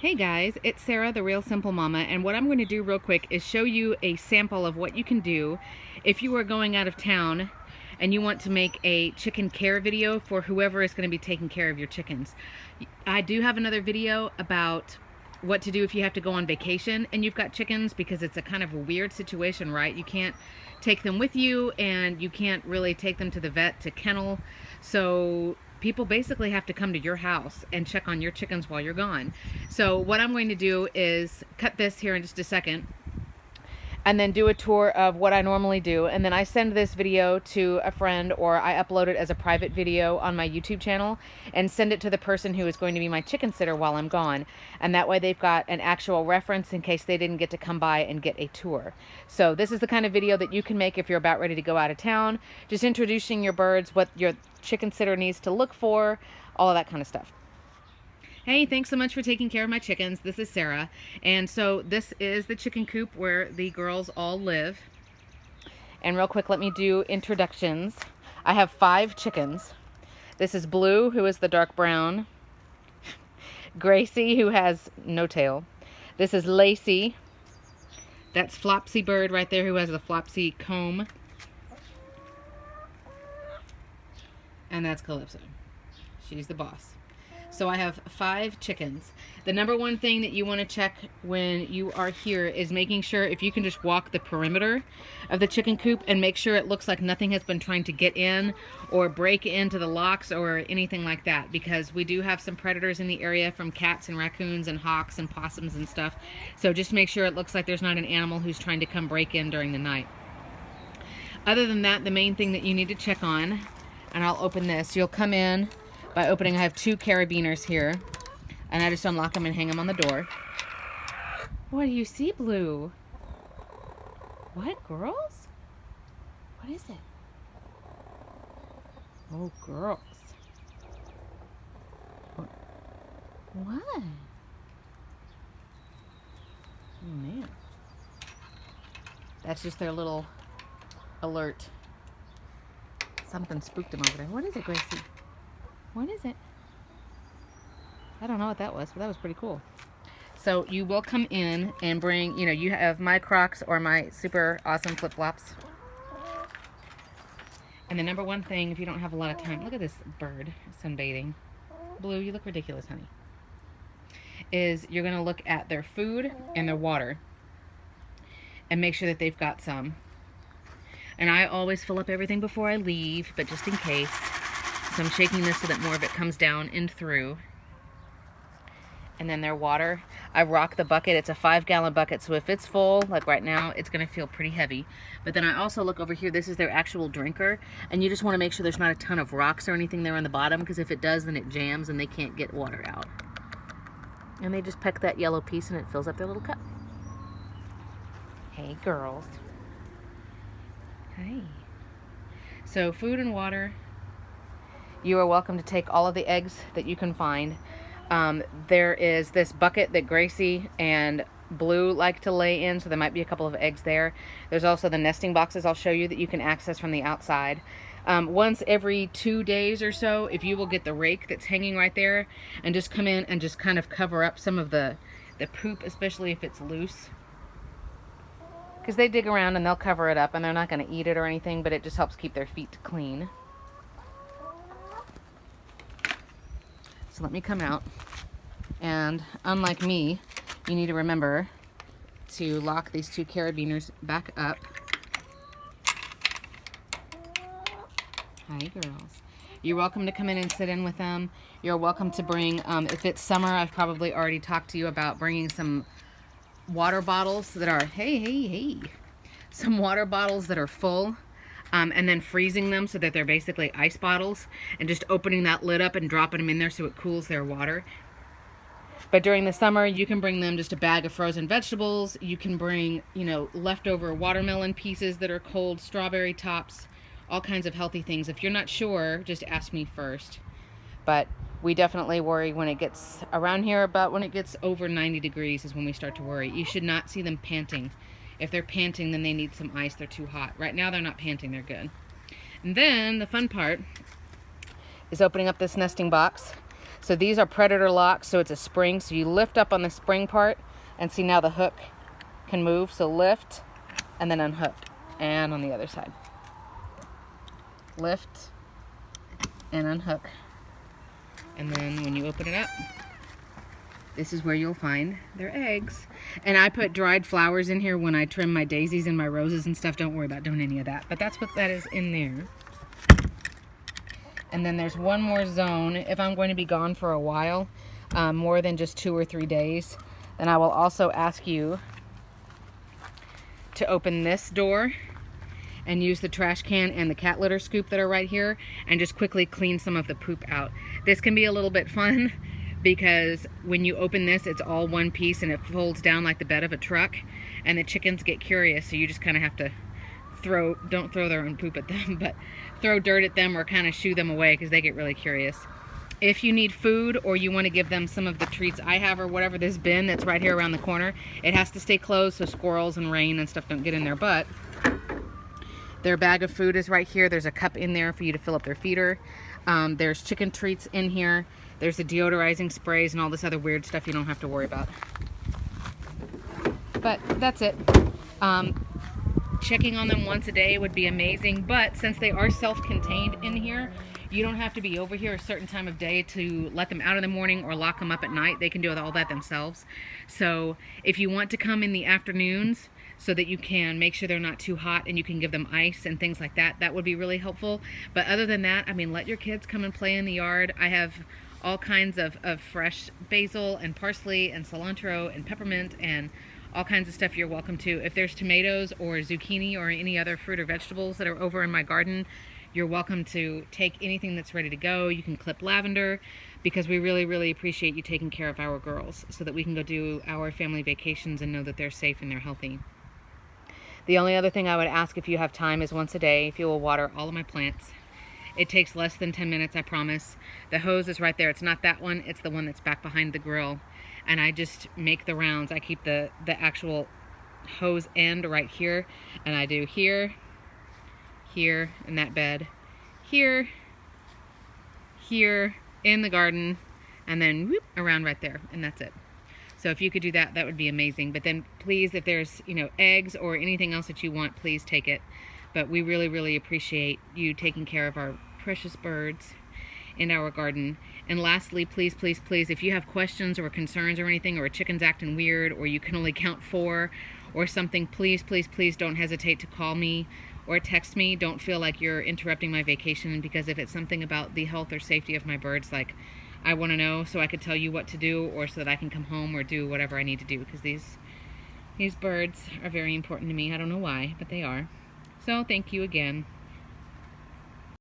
Hey guys, it's Sarah, the Real Simple Mama, and what I'm going to do real quick is show you a sample of what you can do if you are going out of town and you want to make a chicken care video for whoever is going to be taking care of your chickens. I do have another video about what to do if you have to go on vacation and you've got chickens, because it's a kind of a weird situation, right? You can't take them with you and you can't really take them to the vet to kennel, so people basically have to come to your house and check on your chickens while you're gone. So what I'm going to do is cut this here in just a second and then do a tour of what I normally do, and then I send this video to a friend, or I upload it as a private video on my YouTube channel and send it to the person who is going to be my chicken sitter while I'm gone, and that way they've got an actual reference in case they didn't get to come by and get a tour. So this is the kind of video that you can make if you're about ready to go out of town, just introducing your birds, what your chicken sitter needs to look for, all of that kind of stuff. Hey, thanks so much for taking care of my chickens. This is Sarah, and so this is the chicken coop where the girls all live. And real quick, let me do introductions. I have 5 chickens. This is Blue, who is the dark brown. Gracie, who has no tail. This is Lacey. That's Flopsy Bird right there, who has a Flopsy comb. And that's Calypso. She's the boss. So I have 5 chickens. The number one thing that you want to check when you are here is making sure if you can just walk the perimeter of the chicken coop and make sure it looks like nothing has been trying to get in or break into the locks or anything like that, because we do have some predators in the area, from cats and raccoons and hawks and possums and stuff. So just make sure it looks like there's not an animal who's trying to come break in during the night. Other than that, the main thing that you need to check on, and I'll open this, you'll come in by opening. I have 2 carabiners here, and I just unlock them and hang them on the door. What do you see, Blue? What, girls? What is it? Oh, girls. What? Oh, man. That's just their little alert. Something spooked them over there. What is it, Gracie? What is it? I don't know what that was, but that was pretty cool. So you will come in and bring, you have my Crocs or my super awesome flip-flops. And the number one thing, if you don't have a lot of time, look at this bird sunbathing. Blue, you look ridiculous, honey. Is you're going to look at their food and their water and make sure that they've got some. And I always fill up everything before I leave, but just in case. So I'm shaking this so that more of it comes down and through. And then their water, I rock the bucket. It's a 5-gallon bucket, so if it's full, like right now, it's going to feel pretty heavy. But then I also look over here. This is their actual drinker, and you just want to make sure there's not a ton of rocks or anything there on the bottom, because if it does, then it jams and they can't get water out. And they just peck that yellow piece and it fills up their little cup. Hey, girls. Hey. So food and water. You are welcome to take all of the eggs that you can find. There is this bucket that Gracie and Blue like to lay in, so there might be a couple of eggs there. There's also the nesting boxes I'll show you that you can access from the outside. Once every 2 days or so, if you will get the rake that's hanging right there and just come in and just kind of cover up some of the poop, especially if it's loose. Because they dig around and they'll cover it up, and they're not going to eat it or anything, but it just helps keep their feet clean. So let me come out, and unlike me, you need to remember to lock these 2 carabiners back up. Hi, girls. You're welcome to come in and sit in with them. You're welcome to bring, if it's summer, I've probably already talked to you about bringing some water bottles that are, some water bottles that are full. And then freezing them so that they're basically ice bottles, and just opening that lid up and dropping them in there so it cools their water. But during the summer, you can bring them just a bag of frozen vegetables. You can bring, leftover watermelon pieces that are cold, strawberry tops, all kinds of healthy things. If you're not sure, just ask me first. But we definitely worry when it gets around here, about when it gets over 90 degrees is when we start to worry. You should not see them panting. If they're panting, then they need some ice. They're too hot. Right now, they're not panting. They're good. And then the fun part is opening up this nesting box. So these are predator locks, so it's a spring. So you lift up on the spring part, and see now the hook can move. So lift and then unhook. And on the other side. Lift and unhook. And then when you open it up, this is where you'll find their eggs. And I put dried flowers in here when I trim my daisies and my roses and stuff. Don't worry about doing any of that. But that's what that is in there. And then there's one more zone. If I'm going to be gone for a while, more than just 2 or 3 days, then I will also ask you to open this door and use the trash can and the cat litter scoop that are right here and just quickly clean some of the poop out. This can be a little bit fun because when you open this, it's all one piece and it folds down like the bed of a truck, and the chickens get curious, so you just kind of have to don't throw their own poop at them, but throw dirt at them or kind of shoo them away because they get really curious. If you need food or you want to give them some of the treats I have or whatever, this bin that's right here around the corner, it has to stay closed so squirrels and rain and stuff don't get in there, but their bag of food is right here. There's a cup in there for you to fill up their feeder. There's chicken treats in here. There's the deodorizing sprays and all this other weird stuff you don't have to worry about. But that's it. Checking on them once a day would be amazing, but since they are self-contained in here, you don't have to be over here a certain time of day to let them out in the morning or lock them up at night. They can do all that themselves. So if you want to come in the afternoons so that you can make sure they're not too hot and you can give them ice and things like that, that would be really helpful. But other than that, I mean, let your kids come and play in the yard. I have all kinds of fresh basil and parsley and cilantro and peppermint and all kinds of stuff you're welcome to. If there's tomatoes or zucchini or any other fruit or vegetables that are over in my garden, you're welcome to take anything that's ready to go. You can clip lavender because we really, really appreciate you taking care of our girls so that we can go do our family vacations and know that they're safe and they're healthy. The only other thing I would ask if you have time is once a day, if you will water all of my plants. It takes less than 10 minutes, I promise. The hose is right there. It's not that one. It's the one that's back behind the grill. And I just make the rounds. I keep the actual hose end right here. And I do here, here in that bed, here, here in the garden, and then whoop, around right there. And that's it. So if you could do that, that would be amazing. But then please, if there's, eggs or anything else that you want, please take it. But we really, really appreciate you taking care of our precious birds in our garden. And lastly, please, please, please, if you have questions or concerns or anything, or a chicken's acting weird, or you can only count 4 or something, please, please, please don't hesitate to call me or text me. Don't feel like you're interrupting my vacation, because if it's something about the health or safety of my birds, like, I want to know so I could tell you what to do, or so that I can come home or do whatever I need to do, because these birds are very important to me. I don't know why, but they are. So thank you again.